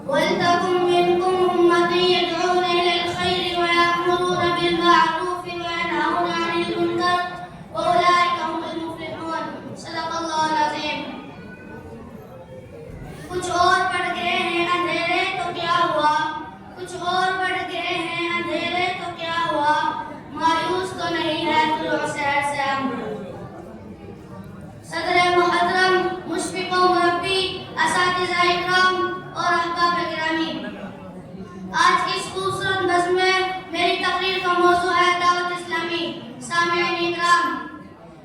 وَلْتَكُن مِّنكُمْ أُمَّةٌ يَدْعُونَ إِلَى الْخَيْرِ وَيَأْمُرُونَ بِالْمَعْرُوفِ وَيَنْهَوْنَ عَنِ الْمُنكَرِ وَأُولَٰئِكَ هُمُ الْمُفْلِحُونَ. صدق اللہ العظیم. کچھ اور بڑھ گئے ہیں اندھیرے تو کیا ہوا، کچھ اور بڑھ گئے ہیں اندھیرے تو کیا ہوا، مایوس تو نہیں ہے طلوع سحر سے ہم. صدر محترم، مشفق و مربی، اساتذہ اکرام اور احباب گرامی، آج کی اس خوبصورت نظم میں میری تقریر کا موضوع ہے دعوت اسلامی. سامعین اکرام،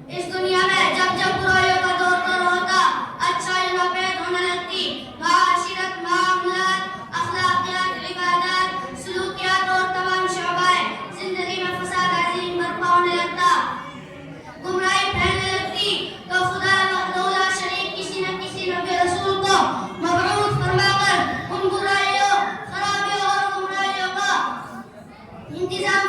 اس دنیا میں جب جب برائیوں کا دور ہوتا، اچھائیوں کا پید ہونے لگتی، معاشرت، معاملات، اخلاقیات، عبادات، سلوکیات اور تمام شعبائے زندگی میں فساد عظیم برپا ہونے لگتا، گمراہی پھیلنے لگتی، تو خدا وحدہ لا شریک کسی نہ کسی نبی رسول کو مبعوث فرما کر ان برائیوں، خرابیوں اور گمراہیوں کا انتظام